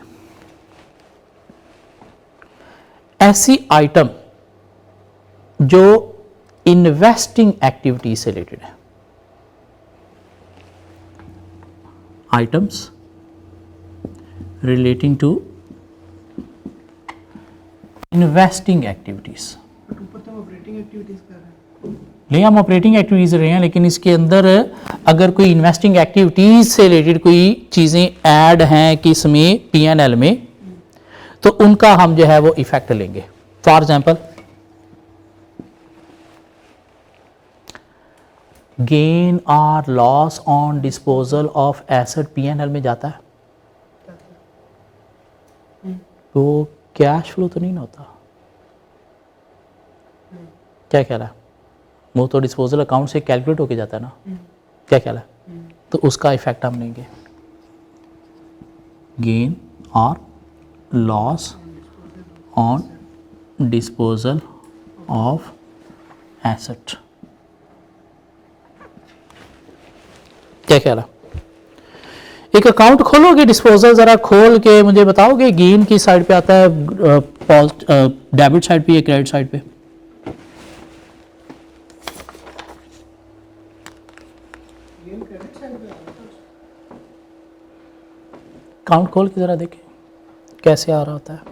Speaker 1: ऐसी आइटम जो इन्वेस्टिंग एक्टिविटी से रिलेटेड है। Items relating to investing activities.
Speaker 2: ऊपर तो ऑपरेटिंग एक्टिविटीज कर रहे हैं।
Speaker 1: नहीं, हम ऑपरेटिंग एक्टिविटीज़ रहे हैं, लेकिन इसके अंदर अगर कोई इन्वेस्टिंग एक्टिविटीज़ से रिलेटेड कोई चीज़ें ऐड हैं कि इसमें P&L में, तो उनका हम जो है वो इफेक्ट लेंगे। फॉर एग्जांपल गेन और loss on disposal of asset P&L में जाता है, तो कैश फ्लो तो नहीं ना होता। क्या ख्याल है? वो तो डिस्पोजल अकाउंट से कैलकुलेट होके जाता है ना। क्या ख्याल है? तो उसका इफेक्ट हम लेंगे, गेन और loss on disposal of asset. क्या ख्याल है? एक अकाउंट खोलोगे डिस्पोजल, जरा खोल के मुझे बताओगे गेन की साइड पे आता है, डेबिट साइड पे या क्रेडिट साइड पे?
Speaker 2: गेन क्रेडिट साइड पे आता है।
Speaker 1: अकाउंट खोल के जरा देखें कैसे आ रहा होता है।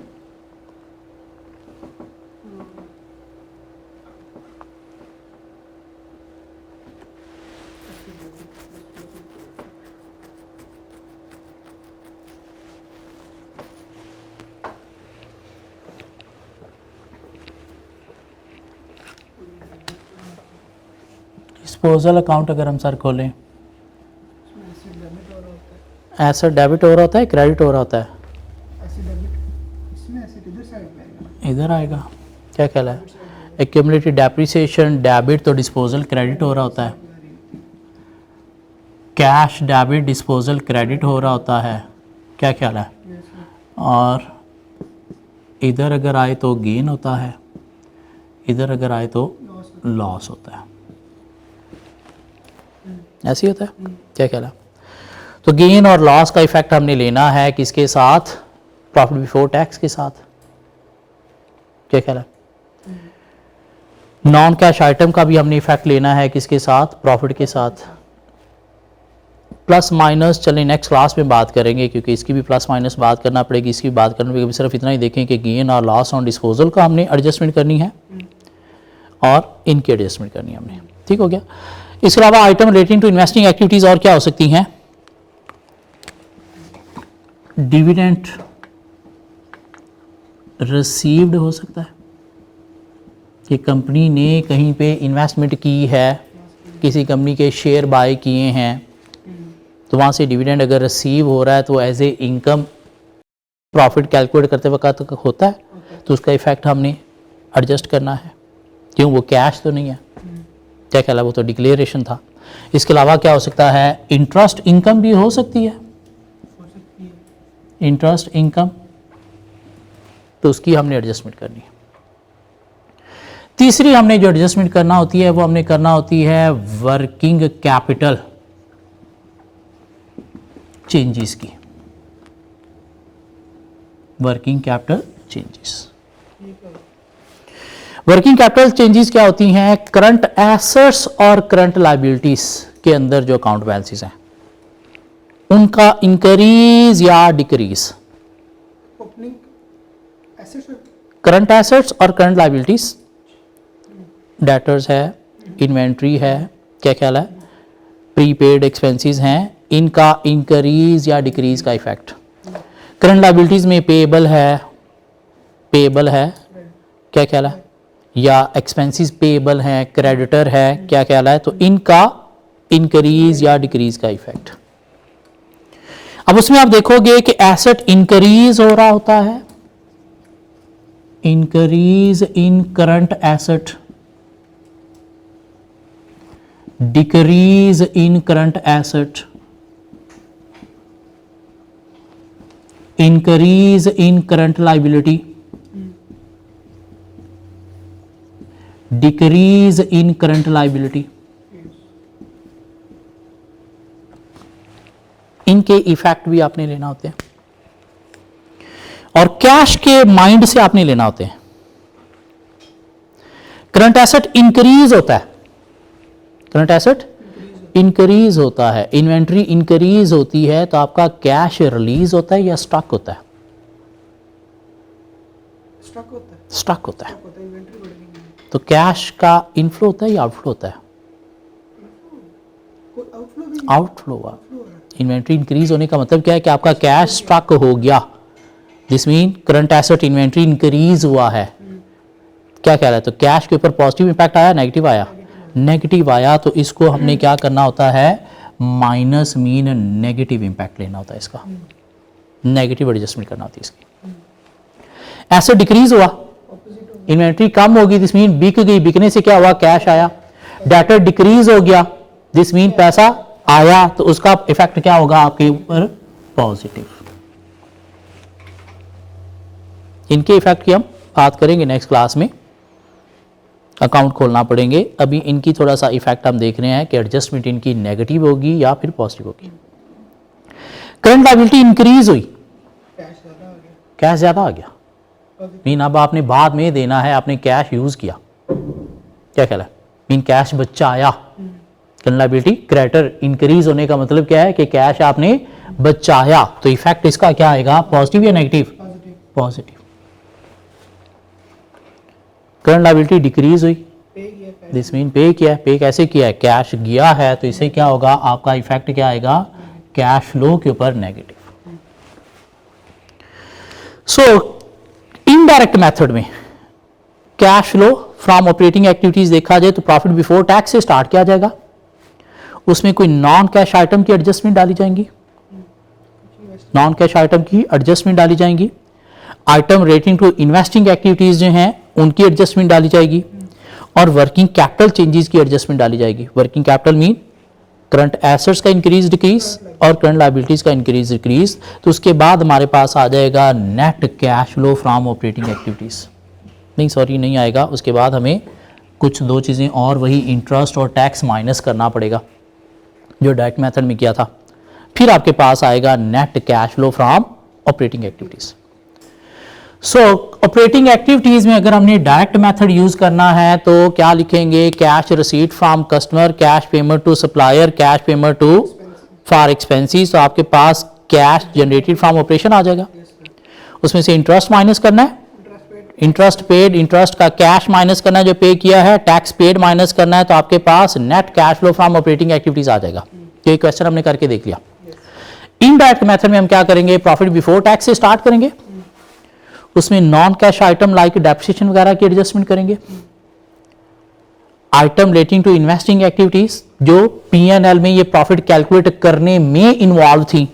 Speaker 1: डिस्पोजल अकाउंट अगर हम सर खोलें,
Speaker 2: इसमें एसिड डेबिट हो रहा होता है,
Speaker 1: एसेट डेबिट हो रहा होता है, क्रेडिट हो रहा होता है?
Speaker 2: एसिड डेबिट, इसमें एसिड इधर साइड पे आएगा,
Speaker 1: इधर आएगा। क्या ख्याल है? एक्यूमुलेटेड डेप्रिसिएशन डेबिट, तो डिस्पोजल क्रेडिट हो रहा होता है। कैश डेबिट, डिस्पोजल क्रेडिट हो रहा होता है। क्या ख्याल है? और इधर अगर आए तो गेन होता है, इधर अगर आए तो लॉस होता है। ऐसे ही होता है। क्या ख्याल है? तो गेन और लॉस का इफेक्ट हमने लेना है किसके साथ? प्रॉफिट बिफोर टैक्स के साथ। क्या ख्याल है? नॉन कैश आइटम का भी हमने इफेक्ट लेना है किसके साथ? प्रॉफिट के साथ। प्लस माइनस चलें नेक्स्ट क्लास में बात करेंगे, क्योंकि इसकी भी प्लस माइनस बात करना पड़ेगी, इसकी भी बात करनी पड़ेगी। सिर्फ इतना ही देखें कि गेन और लॉस ऑन डिस्पोजल का हमने एडजस्टमेंट करनी है और इनकी एडजस्टमेंट करनी है हमने। ठीक हो गया। इसके अलावा item relating to investing activities और क्या हो सकती हैं? डिविडेंड रिसीव्ड हो सकता है कि कंपनी ने कहीं पे इन्वेस्टमेंट की है, किसी कंपनी के शेयर बाय किए हैं, तो वहाँ से डिविडेंड अगर रिसीव हो रहा है तो as a income profit calculate करते वक्त होता है, तो उसका इफेक्ट हमने एडजस्ट करना है। क्यों? वो कैश तो नहीं है। क्या ख्याल है? वो तो डिक्लेरेशन था। इसके अलावा क्या हो सकता है? इंटरेस्ट इनकम भी हो सकती है, इंटरेस्ट इनकम, तो उसकी हमने एडजस्टमेंट करनी है। तीसरी हमने जो एडजस्टमेंट करना होती है वो हमने करना होती है वर्किंग कैपिटल चेंजेस की। Working capital changes, working capital changes क्या होती हैं? करंट एसेट्स और करंट लायबिलिटीज के अंदर जो अकाउंट बैलेंसेस हैं उनका इंक्रीज या decrease.
Speaker 2: Opening assets,
Speaker 1: current assets और करंट लायबिलिटीज, डेटर्स है, इन्वेंट्री है, क्या ख्याल है, प्रीपेड एक्सपेंसेस हैं, इनका इंक्रीज या डिक्रीज का इफेक्ट। करंट लायबिलिटीज में पेएबल है, क्या ख्याल है, या एक्सपेंसेस पेएबल हैं, क्रेडिटर है, क्या ख्याल है, तो इनका इंक्रीज या डिक्रीज का इफेक्ट। अब उसमें आप देखोगे कि एसेट इंक्रीज हो रहा होता है, increase in current asset, decrease in current asset, increase in current liability, decrease in current liability. इनके इफेक्ट भी आपने लेना होते हैं और कैश के माइंड से आपने लेना होते हैं। करंट एसेट इंक्रीज होता है, करंट एसेट इंक्रीज होता है, इन्वेंट्री इंक्रीज होती है, तो आपका कैश रिलीज होता है या स्टॉक होता है?
Speaker 2: स्टॉक होता है,
Speaker 1: स्टॉक होता है।
Speaker 2: इन्वेंट्री बढ़ गई।
Speaker 1: तो कैश का इनफ्लो होता है या आउटफ्लो होता है?
Speaker 2: कोई आउटफ्लो भी
Speaker 1: आउटफ्लो हुआ।
Speaker 2: फ्लो है।
Speaker 1: इन्वेंट्री इंक्रीज होने का मतलब क्या है कि आपका कैश स्टॉक हो गया, this mean current asset inventory increase हुआ है। क्या कह रहा है? तो कैश के ऊपर पॉजिटिव इंपैक्ट आया, नेगेटिव आया? नेगेटिव आया, तो इसको हमने क्या करना होता है, माइनस मीन नेगेटिव इंपैक्ट लेना होता है इसका, नेगेटिव एडजस्टमेंट करना होती है इसकी। एसेट डिक्रीज हुआ,
Speaker 2: ऑपोजिट हो
Speaker 1: इन्वेंट्री कम होगी, दिस मीन बिक गई, बिकने से क्या हुआ, कैश आया। डेटर डिक्रीज हो गया, दिस मीन पैसा आया, तो उसका इफेक्ट क्या होगा आपके ऊपर, पॉजिटिव। इनके इफेक्ट की हम बात करेंगे नेक्स्ट क्लास में, अकाउंट खोलना पड़ेंगे। अभी इनकी थोड़ा सा इफेक्ट हम देख रहे हैं कि एडजस्टमेंट इनकी नेगेटिव होगी या फिर पॉजिटिव होगी। करंट लायबिलिटी इंक्रीज हुई,
Speaker 2: कैश ज़्यादा आ गया।
Speaker 1: कैश ज्यादा आ गया,
Speaker 2: पॉजिटिव
Speaker 1: मीन अब आपने बाद में देना है, आपने कैश यूज किया, क्या ख्याल है, मीन कैश बच्चा आया। करंट लायबिलिटी क्रेडिटर इंक्रीज होने का मतलब क्या है कि कैश आपने बचाया, तो इफेक्ट इसका क्या आएगा, पॉजिटिव या negative?
Speaker 2: Positive
Speaker 1: positive. Current liability decrease हुई,
Speaker 2: पे किया पैसा
Speaker 1: दिस मीन पे किया है। पे कैसे किया है, कैश गया है, तो इससे क्या होगा, आपका इफेक्ट क्या आएगा, कैश फ्लो के ऊपर नेगेटिव। सो इनडायरेक्ट मेथड में cash flow from operating activities देखा जाए तो प्रॉफिट बिफोर टैक्स से स्टार्ट किया जाएगा, उसमें कोई नॉन कैश आइटम की एडजस्टमेंट डाली जाएंगी, नॉन कैश आइटम की एडजस्टमेंट डाली जाएंगी, item rating to investing activities जो हैं उनकी एडजस्टमेंट डाली जाएगी, और वर्किंग कैपिटल चेंजेस की एडजस्टमेंट डाली जाएगी। Working capital mean current assets का इंक्रीज डिक्रीज और करंट लायबिलिटीज का इंक्रीज डिक्रीज। तो उसके बाद हमारे पास आ जाएगा net cash flow from operating activities, नहीं सॉरी नहीं आएगा, उसके बाद हमें कुछ दो चीज़ें और, वही इंटरेस्ट और टैक्स माइनस करना पड़ेगा जो डायरेक्ट मेथड में किया था। फिर आपके पास आएगा net cash flow from operating activities. So operating activities में अगर हमने डायरेक्ट मेथड यूज करना है तो क्या लिखेंगे, cash receipt from customer, cash payment to supplier, cash payment to for expenses. तो आपके पास कैश जनरेटेड फ्रॉम ऑपरेशन आ जाएगा, उसमें से इंटरेस्ट माइनस करना है,
Speaker 2: interest paid
Speaker 1: interest paid, interest का कैश माइनस करना है जो पे किया है, टैक्स पेड माइनस करना है, तो आपके पास net cash flow from operating activities आ जाएगा। ये क्वेश्चन हमने करके देख लिया। इनडायरेक्ट मेथड में हम क्या करेंगे, प्रॉफिट बिफोर टैक्स से स्टार्ट करेंगे, उसमें non cash item like depreciation वगैरह की एडजस्टमेंट करेंगे, item relating to investing activities जो पीएनएल में ये प्रॉफिट कैलकुलेट करने में इन्वॉल्व थी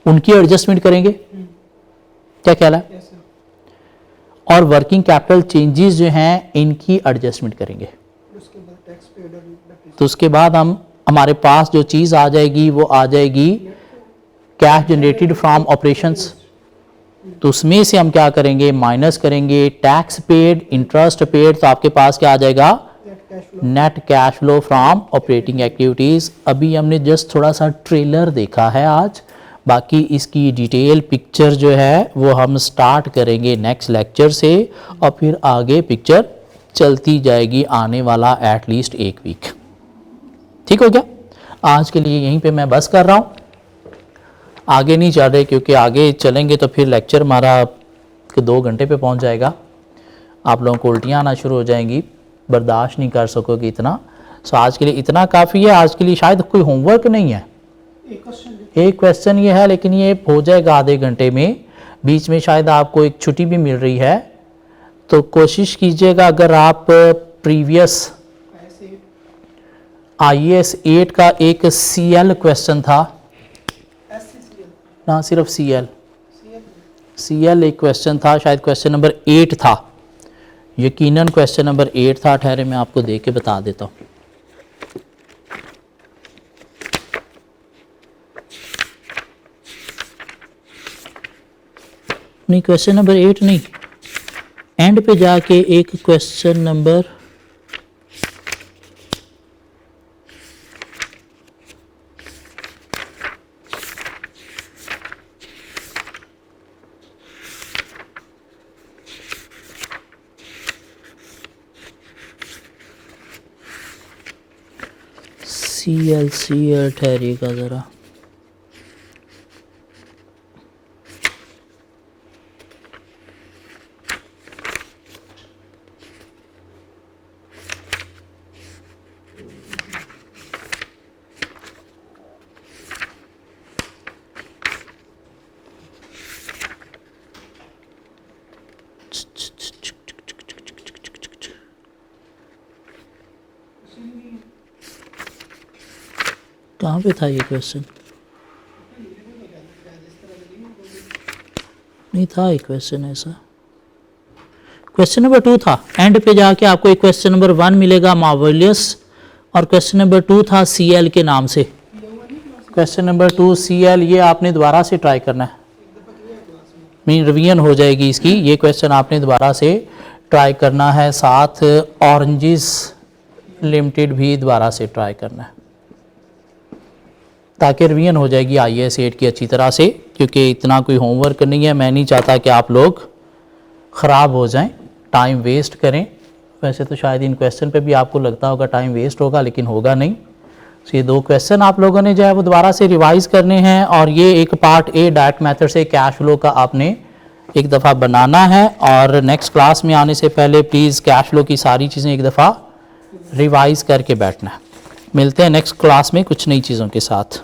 Speaker 1: उनकी एडजस्टमेंट करेंगे, क्या ख्याल है,
Speaker 2: यस सर।
Speaker 1: और वर्किंग कैपिटल चेंजेस जो हैं इनकी एडजस्टमेंट करेंगे।
Speaker 2: उसके बाद टैक्स पेड और डेप्रिसिएशन
Speaker 1: तो उसके बाद हमारे पास जो चीज़ आ जाएगी वो आ जाएगी कैश जनरेटेड फ्रॉम ऑपरेशंस, तो उसमें से हम क्या करेंगे, माइनस करेंगे टैक्स पेड, इंटरेस्ट पेड, तो आपके पास क्या आ जाएगा,
Speaker 2: net cash flow
Speaker 1: net cash flow from operating activities. अभी हमने जस्ट थोड़ा सा ट्रेलर देखा है आज, बाकी इसकी डिटेल पिक्चर जो है वो हम स्टार्ट करेंगे नेक्स्ट लेक्चर से, और फिर आगे पिक्चर चलती जाएगी आने वाला एटलीस्ट एक वीक। ठीक हो गया, आज के लिए यहीं पे मैं बस कर रहा हूँ, आगे नहीं चल रहे क्योंकि आगे चलेंगे तो फिर लेक्चर हमारा 2 घंटे पे पहुँच जाएगा, आप लोगों को उल्टियाँ आना शुरू हो जाएंगी, बर्दाश्त नहीं कर सकोगे इतना। सो आज के लिए इतना काफ़ी है, आज के लिए शायद कोई होमवर्क नहीं है,
Speaker 2: एक क्वेश्चन
Speaker 1: एक क्वेश्चन ये है, लेकिन ये हो जाएगा आधे घंटे में, बीच में शायद आपको एक छुट्टी भी मिल रही है, तो कोशिश कीजिएगा अगर आप प्रीवियस
Speaker 2: ऐसे
Speaker 1: IAS 8 का एक CL क्वेश्चन था
Speaker 2: SCCL
Speaker 1: ना, सिर्फ CL
Speaker 2: CL
Speaker 1: एक क्वेश्चन था, शायद क्वेश्चन नंबर 8 था, यकीनन क्वेश्चन नंबर 8 था, ठहरे मैं आपको देख के बता देता हूँ। नहीं क्वेश्चन नंबर 8 नहीं, एंड पे जाके एक क्वेश्चन नंबर CL ठहरिएगा ज़रा, कहाँ पे था ये क्वेश्चन? नहीं था एक क्वेश्चन ऐसा। क्वेश्चन नंबर 2 था, एंड पे जाके आपको एक क्वेश्चन नंबर 1 मिलेगा मार्वेलियस, और क्वेश्चन नंबर 2 था CL के नाम से। क्वेश्चन नंबर 2 CL, ये आपने दोबारा से ट्राई करना है, मीन रिवीजन हो जाएगी इसकी। ये क्वेश्चन आपने दोबारा से ट्राई करना है, साथ ऑरेंजेस लिमिटेड भी दोबारा से ट्राई करना है, ताकि रिवीजन हो जाएगी IAS 8 की अच्छी तरह से, क्योंकि इतना कोई होमवर्क नहीं है। मैं नहीं चाहता कि आप लोग ख़राब हो जाएं, टाइम वेस्ट करें। वैसे तो शायद इन क्वेश्चन पे भी आपको लगता होगा टाइम वेस्ट होगा, लेकिन होगा नहीं। तो ये 2 क्वेश्चन आप लोगों ने जो है वो दोबारा से रिवाइज़ करने हैं, और ये एक पार्ट A डायरेक्ट मेथड से कैश फ्लो का आपने एक दफ़ा बनाना है। और नेक्स्ट क्लास में आने से पहले प्लीज़ कैश फ्लो की सारी चीज़ें एक दफ़ा रिवाइज़ करके बैठना है। मिलते हैं नेक्स्ट क्लास में कुछ नई चीज़ों के साथ।